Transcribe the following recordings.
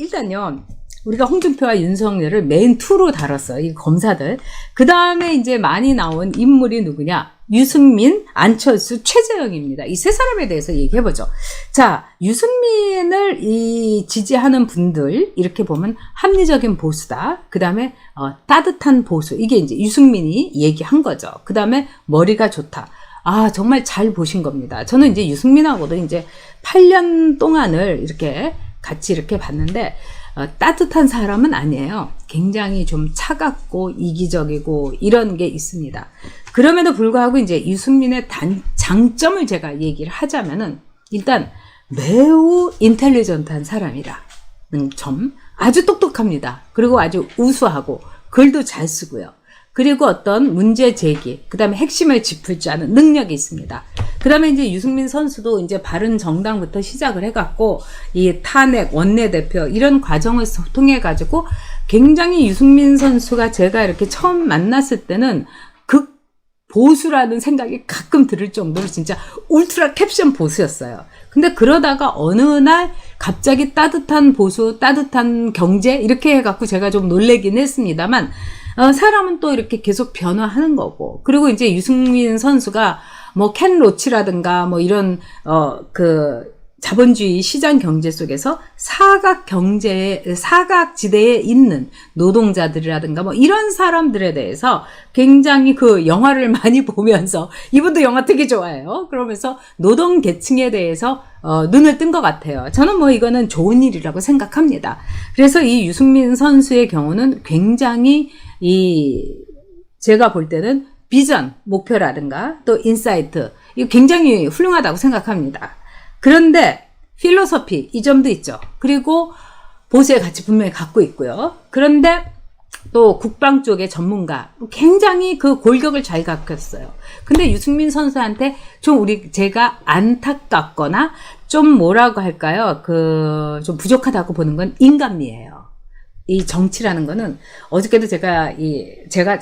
일단요. 우리가 홍준표와 윤석열을 메인 2로 다뤘어요. 이 검사들. 그 다음에 이제 많이 나온 인물이 누구냐? 유승민, 안철수, 최재형입니다. 이 세 사람에 대해서 얘기해보죠. 자, 유승민을 지지하는 분들, 이렇게 보면 합리적인 보수다. 그 다음에, 따뜻한 보수. 이게 이제 유승민이 얘기한 거죠. 그 다음에 머리가 좋다. 아, 정말 잘 보신 겁니다. 저는 이제 유승민하고도 이제 8년 동안을 이렇게 같이 이렇게 봤는데, 따뜻한 사람은 아니에요. 굉장히 좀 차갑고 이기적이고 이런 게 있습니다. 그럼에도 불구하고 이제 유승민의 장점을 제가 얘기를 하자면은 일단 매우 인텔리전트한 사람이라는 점. 아주 똑똑합니다. 그리고 아주 우수하고 글도 잘 쓰고요. 그리고 어떤 문제 제기, 그 다음에 핵심을 짚을 줄 아는 능력이 있습니다. 그 다음에 이제 유승민 선수도 이제 바른 정당부터 시작을 해갖고, 이 탄핵, 원내대표, 이런 과정을 통해가지고, 굉장히 유승민 선수가 제가 이렇게 처음 만났을 때는 극보수라는 생각이 가끔 들을 정도로 진짜 울트라 캡션 보수였어요. 근데 그러다가 어느 날 갑자기 따뜻한 보수, 따뜻한 경제, 이렇게 해갖고 제가 좀 놀래긴 했습니다만, 사람은 또 이렇게 계속 변화하는 거고. 그리고 이제 유승민 선수가 뭐 켄 로치라든가 뭐 이런, 자본주의 시장 경제 속에서 사각지대에 있는 노동자들이라든가 뭐 이런 사람들에 대해서 굉장히 그 영화를 많이 보면서, 이분도 영화 되게 좋아해요. 그러면서 노동 계층에 대해서 눈을 뜬 것 같아요. 저는 뭐 이거는 좋은 일이라고 생각합니다. 그래서 이 유승민 선수의 경우는 굉장히 제가 볼 때는 비전, 목표라든가 또 인사이트, 이거 굉장히 훌륭하다고 생각합니다. 그런데 필로소피, 이 점도 있죠. 그리고 보수의 가치 분명히 갖고 있고요. 그런데 또 국방 쪽의 전문가, 굉장히 그 골격을 잘 갖고 있어요. 근데 유승민 선수한테 좀 제가 안타깝거나 좀 뭐라고 할까요? 좀 부족하다고 보는 건 인간미예요. 이 정치라는 거는, 어저께도 제가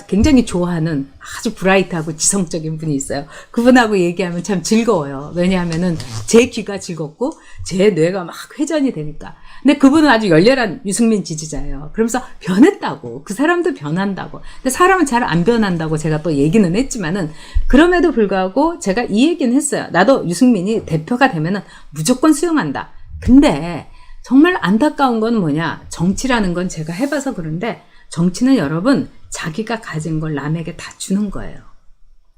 굉장히 좋아하는 아주 브라이트하고 지성적인 분이 있어요. 그분하고 얘기하면 참 즐거워요. 왜냐하면은 제 귀가 즐겁고 제 뇌가 막 회전이 되니까. 근데 그분은 아주 열렬한 유승민 지지자예요. 그러면서 변했다고. 그 사람도 변한다고. 근데 사람은 잘 안 변한다고 제가 또 얘기는 했지만은, 그럼에도 불구하고 제가 이 얘기는 했어요. 나도 유승민이 대표가 되면은 무조건 수용한다. 근데 정말 안타까운 건 뭐냐? 정치라는 건 제가 해봐서 그런데, 정치는 여러분, 자기가 가진 걸 남에게 다 주는 거예요.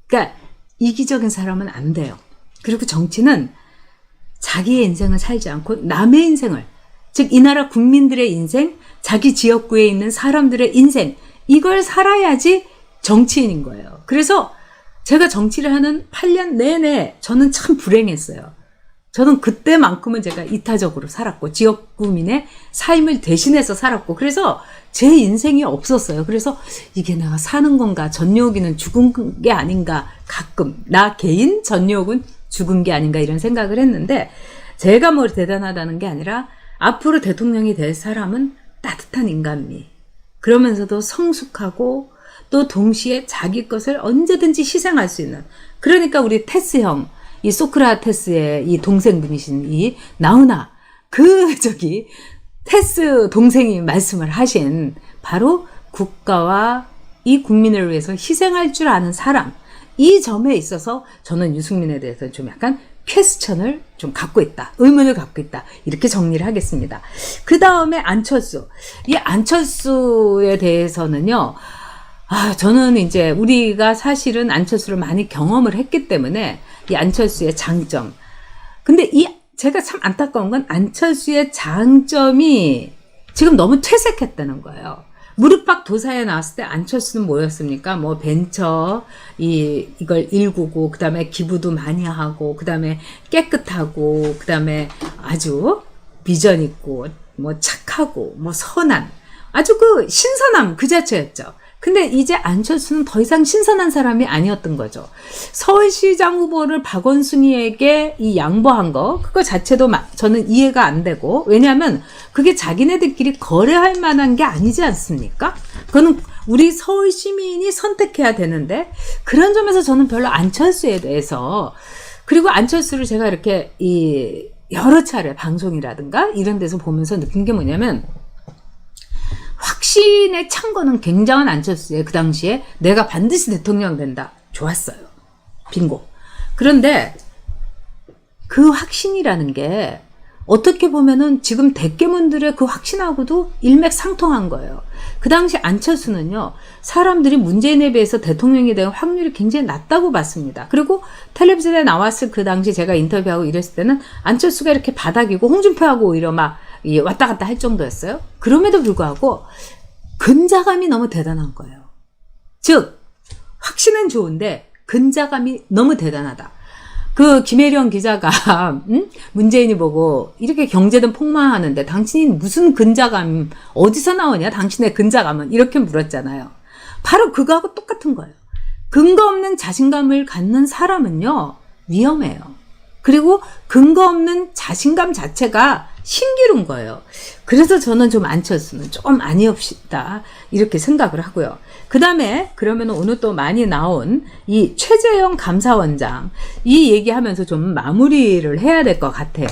그러니까 이기적인 사람은 안 돼요. 그리고 정치는 자기의 인생을 살지 않고 남의 인생을, 즉 이 나라 국민들의 인생, 자기 지역구에 있는 사람들의 인생, 이걸 살아야지 정치인인 거예요. 그래서 제가 정치를 하는 8년 내내 저는 참 불행했어요. 저는 그때만큼은 제가 이타적으로 살았고, 지역구민의 삶을 대신해서 살았고, 그래서 제 인생이 없었어요. 그래서 이게 내가 사는 건가, 전욕이는 죽은 게 아닌가, 가끔 나 개인 전욕은 죽은 게 아닌가, 이런 생각을 했는데, 제가 뭐 대단하다는 게 아니라 앞으로 대통령이 될 사람은 따뜻한 인간미, 그러면서도 성숙하고 또 동시에 자기 것을 언제든지 희생할 수 있는, 그러니까 우리 테스 형, 이 소크라테스의 이 동생분이신 이 나훈아, 테스 동생이 말씀을 하신 바로 국가와 이 국민을 위해서 희생할 줄 아는 사람, 이 점에 있어서 저는 유승민에 대해서 좀 약간 퀘스천을 좀 갖고 있다, 의문을 갖고 있다, 이렇게 정리를 하겠습니다. 그 다음에 안철수, 이 안철수에 대해서는요, 저는 이제 우리가 사실은 안철수를 많이 경험을 했기 때문에 이 안철수의 장점. 근데 제가 참 안타까운 건 안철수의 장점이 지금 너무 퇴색했다는 거예요. 무릎팍 도사에 나왔을 때 안철수는 뭐였습니까? 뭐 벤처, 이걸 일구고, 그 다음에 기부도 많이 하고, 그 다음에 깨끗하고, 그 다음에 아주 비전 있고, 뭐 착하고, 뭐 선한, 아주 신선함 그 자체였죠. 근데 이제 안철수는 더 이상 신선한 사람이 아니었던 거죠. 서울시장 후보를 박원순이에게 양보한 거, 그거 자체도 저는 이해가 안 되고, 왜냐하면 그게 자기네들끼리 거래할 만한 게 아니지 않습니까? 그거는 우리 서울 시민이 선택해야 되는데, 그런 점에서 저는 별로 안철수에 대해서, 그리고 안철수를 제가 이렇게 여러 차례 방송이라든가 이런 데서 보면서 느낀 게 뭐냐면, 확신에 찬 거는 굉장한 안철수예요. 그 당시에 내가 반드시 대통령 된다. 좋았어요. 빙고. 그런데 그 확신이라는 게 어떻게 보면은 지금 대깨문들의 그 확신하고도 일맥상통한 거예요. 그 당시 안철수는요, 사람들이 문재인에 비해서 대통령이 될 확률이 굉장히 낮다고 봤습니다. 그리고 텔레비전에 나왔을 그 당시 제가 인터뷰하고 이랬을 때는 안철수가 이렇게 바닥이고 홍준표하고 오히려 막 왔다 갔다 할 정도였어요. 그럼에도 불구하고 근자감이 너무 대단한 거예요. 즉, 확신은 좋은데 근자감이 너무 대단하다. 그 김혜령 기자가 문재인이 보고 이렇게 경제든 폭망하는데 당신이 무슨 근자감 어디서 나오냐 당신의 근자감은 이렇게 물었잖아요. 바로 그거하고 똑같은 거예요. 근거 없는 자신감을 갖는 사람은요 위험해요. 그리고 근거 없는 자신감 자체가 신기루인 거예요. 그래서 저는 좀 안철수는 좀 아니옵시다 이렇게 생각을 하고요. 그 다음에 그러면 오늘 또 많이 나온 이 최재형 감사원장 이 얘기하면서 좀 마무리를 해야 될 것 같아요.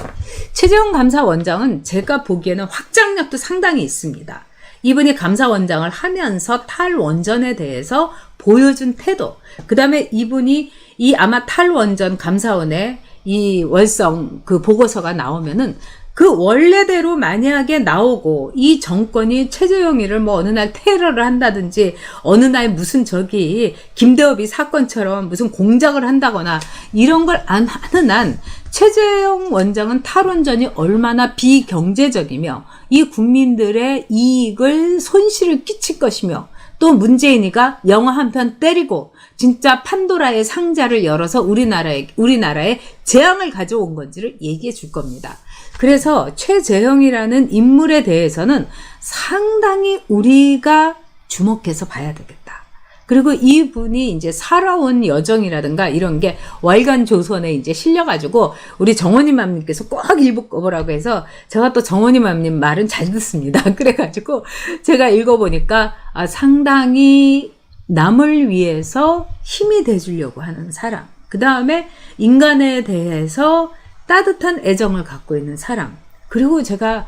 최재형 감사원장은 제가 보기에는 확장력도 상당히 있습니다. 이분이 감사원장을 하면서 탈원전에 대해서 보여준 태도, 그 다음에 이분이 이 아마 탈원전 감사원에 이 월성 그 보고서가 나오면은 그 원래대로 만약에 나오고 이 정권이 최재형이를 뭐 어느 날 테러를 한다든지 어느 날 무슨 저기 김대업이 사건처럼 무슨 공작을 한다거나 이런 걸 안 하는 한 최재형 원장은 탈원전이 얼마나 비경제적이며 이 국민들의 이익을 손실을 끼칠 것이며 또 문재인이가 영화 한 편 때리고 진짜 판도라의 상자를 열어서 우리나라에 재앙을 가져온 건지를 얘기해 줄 겁니다. 그래서 최재형이라는 인물에 대해서는 상당히 우리가 주목해서 봐야 되겠다. 그리고 이분이 이제 살아온 여정이라든가 이런 게 월간 조선에 이제 실려가지고 우리 정원희맘님께서 꼭 읽어보라고 해서 제가 또 정원희맘님 말은 잘 듣습니다. 그래가지고 제가 읽어보니까 상당히 남을 위해서 힘이 돼주려고 하는 사람. 그 다음에 인간에 대해서 따뜻한 애정을 갖고 있는 사람. 그리고 제가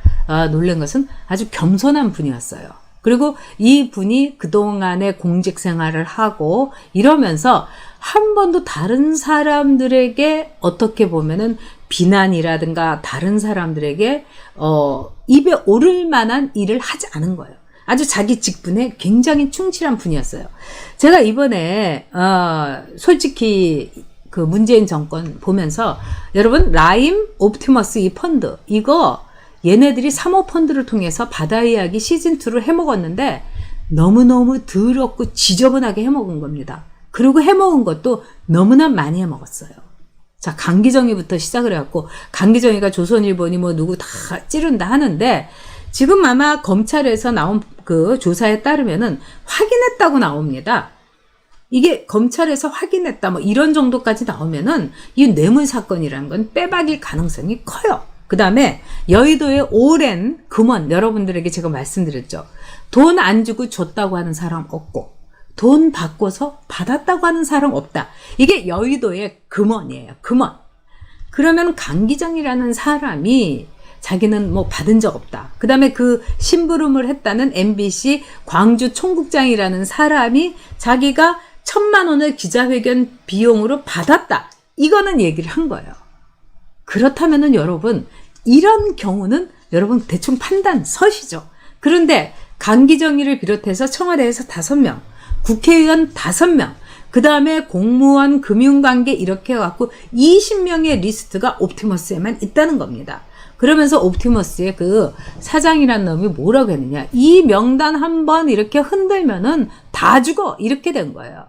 놀란 것은 아주 겸손한 분이었어요. 그리고 이 분이 그동안의 공직 생활을 하고 이러면서 한 번도 다른 사람들에게 어떻게 보면은 비난이라든가 다른 사람들에게 입에 오를 만한 일을 하지 않은 거예요. 아주 자기 직분에 굉장히 충실한 분이었어요. 제가 이번에 솔직히 그 문재인 정권 보면서 여러분 라임 옵티머스 이 펀드 이거 얘네들이 사모펀드를 통해서 바다 이야기 시즌2를 해먹었는데 너무너무 더럽고 지저분하게 해먹은 겁니다. 그리고 해먹은 것도 너무나 많이 해먹었어요. 자, 강기정이부터 시작을 해갖고 강기정이가 조선일보니 뭐 누구 다 찌른다 하는데 지금 아마 검찰에서 나온 그 조사에 따르면은 확인했다고 나옵니다. 이게 검찰에서 확인했다 뭐 이런 정도까지 나오면은 이 뇌물 사건이라는 건 빼박일 가능성이 커요. 그 다음에 여의도의 오랜 금원 여러분들에게 제가 말씀드렸죠. 돈 안 주고 줬다고 하는 사람 없고 돈 받고서 받았다고 하는 사람 없다. 이게 여의도의 금원이에요. 금원. 그러면 강기정이라는 사람이 자기는 뭐 받은 적 없다. 그 다음에 그 심부름을 했다는 MBC 광주 총국장이라는 사람이 자기가 1,000만 원을 기자회견 비용으로 받았다. 이거는 얘기를 한 거예요. 그렇다면은 여러분 이런 경우는 여러분 대충 판단 서시죠. 그런데 강기정이를 비롯해서 청와대에서 5명, 국회의원 5명, 그 다음에 공무원, 금융관계 이렇게 해갖고 20명의 리스트가 옵티머스에만 있다는 겁니다. 그러면서 옵티머스의 그 사장이라는 놈이 뭐라고 했느냐. 이 명단 한번 이렇게 흔들면은 다 죽어. 이렇게 된 거예요.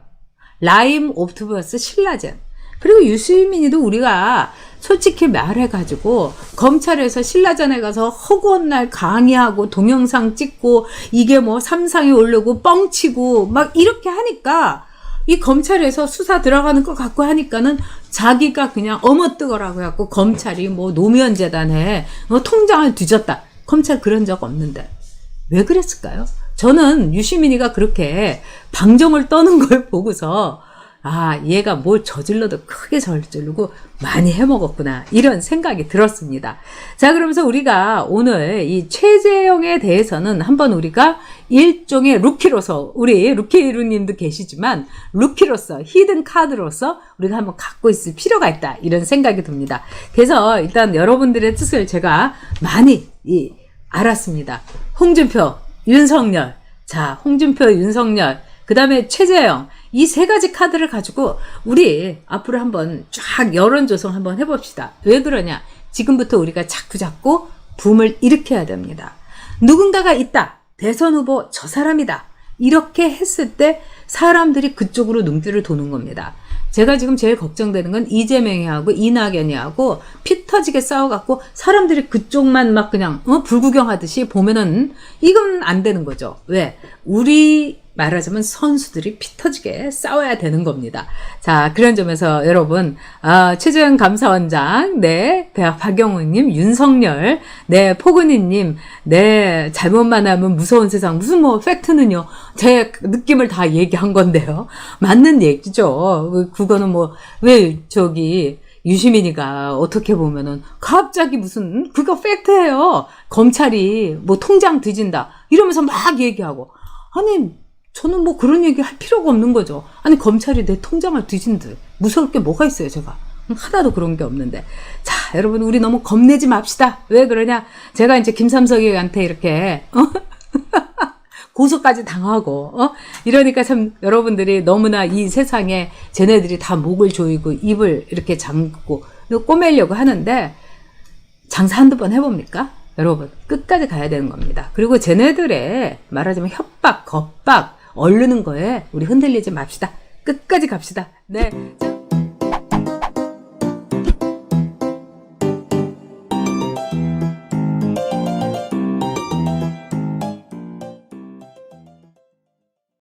라임 옵티머스 신라젠. 그리고 유시민이도 우리가 솔직히 말해가지고 검찰에서 신라전에 가서 허구한 날 강의하고 동영상 찍고 이게 뭐 삼상이 오르고 뻥치고 막 이렇게 하니까 이 검찰에서 수사 들어가는 것 같고 하니까는 자기가 그냥 어머뜨거라고 해갖고 검찰이 뭐 노무현재단에 통장을 뒤졌다. 검찰 그런 적 없는데 왜 그랬을까요? 저는 유시민이가 그렇게 방정을 떠는 걸 보고서 아, 얘가 뭘 저질러도 크게 저지르고 많이 해먹었구나. 이런 생각이 들었습니다. 자, 그러면서 우리가 오늘 이 최재형에 대해서는 한번 우리가 일종의 루키로서, 우리 루키루님도 계시지만, 루키로서, 히든 카드로서 우리가 한번 갖고 있을 필요가 있다. 이런 생각이 듭니다. 그래서 일단 여러분들의 뜻을 제가 많이 알았습니다. 홍준표, 윤석열. 자, 홍준표, 윤석열. 그 다음에 최재형. 이 세 가지 카드를 가지고 우리 앞으로 한번 쫙 여론 조성 한번 해봅시다. 왜 그러냐? 지금부터 우리가 자꾸 붐을 일으켜야 됩니다. 누군가가 있다. 대선 후보 저 사람이다. 이렇게 했을 때 사람들이 그쪽으로 눈길을 도는 겁니다. 제가 지금 제일 걱정되는 건 이재명이 하고 이낙연이 하고 피 터지게 싸워갖고 사람들이 그쪽만 막 그냥 불구경하듯이 보면은 이건 안 되는 거죠. 왜? 우리 말하자면 선수들이 피 터지게 싸워야 되는 겁니다. 자, 그런 점에서 여러분, 최재형 감사원장, 네, 박영훈님, 윤석열, 네, 포근이님, 네, 잘못만 하면 무서운 세상, 무슨 뭐 팩트는요, 제 느낌을 다 얘기한 건데요. 맞는 얘기죠. 그거는 뭐, 왜 유시민이가 어떻게 보면은 갑자기 무슨, 그거 팩트예요. 검찰이 뭐 통장 뒤진다. 이러면서 막 얘기하고. 아니, 저는 뭐 그런 얘기 할 필요가 없는 거죠. 아니, 검찰이 내 통장을 뒤진들 무서울 게 뭐가 있어요, 제가. 하나도 그런 게 없는데. 자, 여러분, 우리 너무 겁내지 맙시다. 왜 그러냐? 제가 이제 김삼석이한테 이렇게, 고소까지 당하고, 이러니까 참 여러분들이 너무나 이 세상에 쟤네들이 다 목을 조이고 입을 이렇게 잠그고 꼬매려고 하는데, 장사 한두 번 해봅니까? 여러분, 끝까지 가야 되는 겁니다. 그리고 쟤네들의 말하자면 협박, 겁박, 얼르는 거에 우리 흔들리지 맙시다. 끝까지 갑시다. 네.